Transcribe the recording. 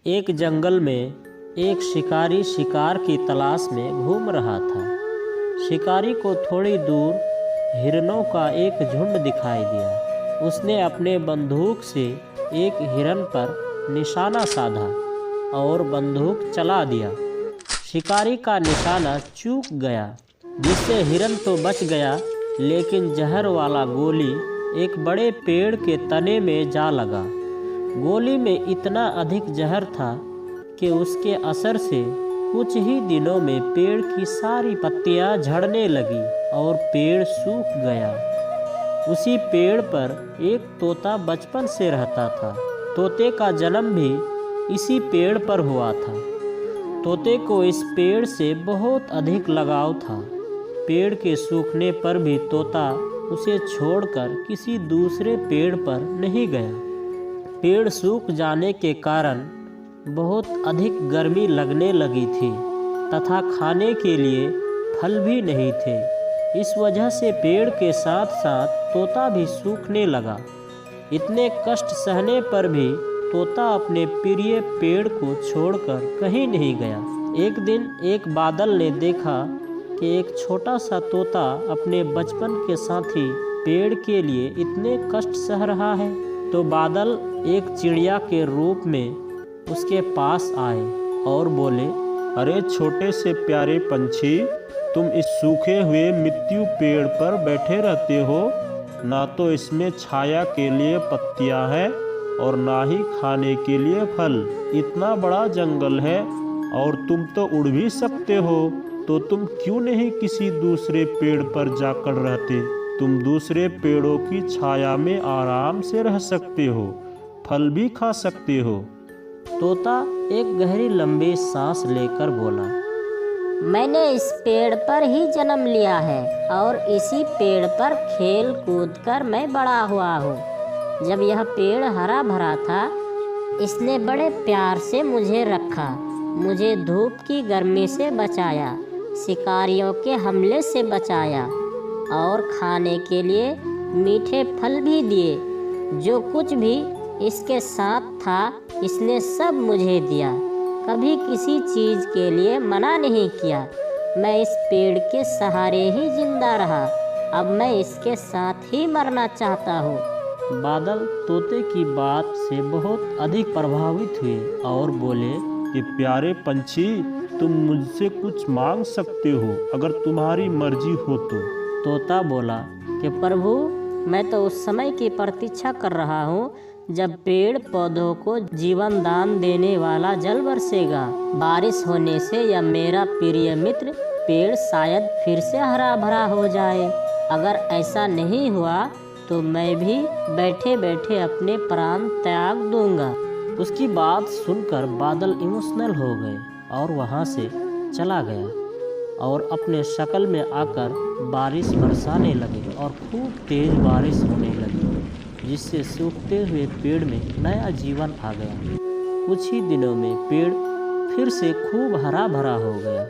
एक जंगल में एक शिकारी शिकार की तलाश में घूम रहा था। शिकारी को थोड़ी दूर हिरणों का एक झुंड दिखाई दिया। उसने अपने बंदूक से एक हिरन पर निशाना साधा और बंदूक चला दिया। शिकारी का निशाना चूक गया, जिससे हिरन तो बच गया, लेकिन जहर वाला गोली एक बड़े पेड़ के तने में जा लगा। गोली में इतना अधिक जहर था कि उसके असर से कुछ ही दिनों में पेड़ की सारी पत्तियां झड़ने लगी और पेड़ सूख गया। उसी पेड़ पर एक तोता बचपन से रहता था। तोते का जन्म भी इसी पेड़ पर हुआ था। तोते को इस पेड़ से बहुत अधिक लगाव था। पेड़ के सूखने पर भी तोता उसे छोड़कर किसी दूसरे पेड़ पर नहीं गया। पेड़ सूख जाने के कारण बहुत अधिक गर्मी लगने लगी थी तथा खाने के लिए फल भी नहीं थे। इस वजह से पेड़ के साथ साथ तोता भी सूखने लगा। इतने कष्ट सहने पर भी तोता अपने प्रिय पेड़ को छोड़कर कहीं नहीं गया। एक दिन एक बादल ने देखा कि एक छोटा सा तोता अपने बचपन के साथी पेड़ के लिए इतने कष्ट सह रहा है, तो बादल एक चिड़िया के रूप में उसके पास आए और बोले, अरे छोटे से प्यारे पंछी, तुम इस सूखे हुए मृत्यु पेड़ पर बैठे रहते हो। ना तो इसमें छाया के लिए पत्तियां हैं और ना ही खाने के लिए फल। इतना बड़ा जंगल है और तुम तो उड़ भी सकते हो, तो तुम क्यों नहीं किसी दूसरे पेड़ पर जाकर रहते? तुम दूसरे पेड़ों की छाया में आराम से रह सकते हो, फल भी खा सकते हो। तोता एक गहरी लंबी सांस लेकर बोला, मैंने इस पेड़ पर ही जन्म लिया है और इसी पेड़ पर खेल कूद कर मैं बड़ा हुआ हूँ। जब यह पेड़ हरा भरा था, इसने बड़े प्यार से मुझे रखा, मुझे धूप की गर्मी से बचाया, शिकारियों के हमले से बचाया और खाने के लिए मीठे फल भी दिए। जो कुछ भी इसके साथ था, इसने सब मुझे दिया। कभी किसी चीज़ के लिए मना नहीं किया। मैं इस पेड़ के सहारे ही जिंदा रहा। अब मैं इसके साथ ही मरना चाहता हूँ। बादल तोते की बात से बहुत अधिक प्रभावित हुए और बोले कि प्यारे पंछी, तुम मुझसे कुछ मांग सकते हो अगर तुम्हारी मर्जी हो तो। तोता बोला कि प्रभु, मैं तो उस समय की प्रतीक्षा कर रहा हूँ जब पेड़ पौधों को जीवन दान देने वाला जल बरसेगा। बारिश होने से यह मेरा प्रिय मित्र पेड़ शायद फिर से हरा भरा हो जाए। अगर ऐसा नहीं हुआ तो मैं भी बैठे बैठे अपने प्राण त्याग दूंगा। उसकी बात सुनकर बादल इमोशनल हो गए और वहाँ से चला गया और अपने शक्ल में आकर बारिश बरसाने लगे और खूब तेज बारिश होने लगी, जिससे सूखते हुए पेड़ में नया जीवन आ गया। कुछ ही दिनों में पेड़ फिर से खूब हरा भरा हो गया।